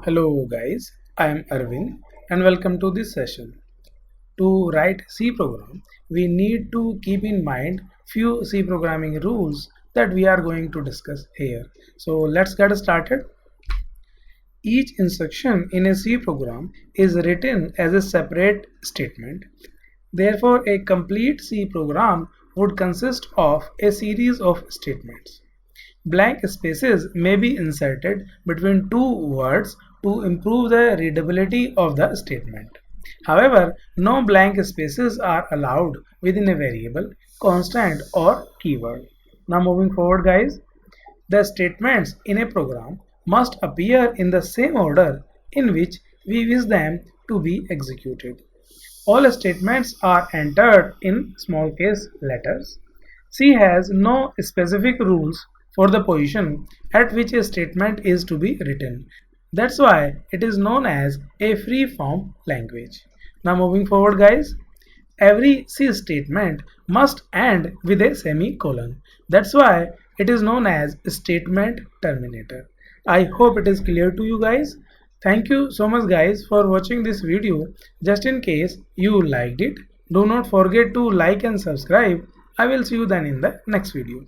Hello guys, I am Arvind and welcome to this session. To write C program, we need to keep in mind few C programming rules that we are going to discuss here. So let's get started. Each instruction in a C program is written as a separate statement. Therefore, a complete C program would consist of a series of statements. Blank spaces may be inserted between two words to improve the readability of the statement. However, no blank spaces are allowed within a variable, constant or keyword. Now moving forward guys, the statements in a program must appear in the same order in which we wish them to be executed. All statements are entered in small case letters. C has no specific rules for the position at which a statement is to be written. That's why it is known as a free-form language. Now moving forward guys, every C statement must end with a semicolon. That's why it is known as statement terminator. I hope it is clear to you guys. Thank you so much guys for watching this video. Just in case you liked it, do not forget to like and subscribe. I will see you then in the next video.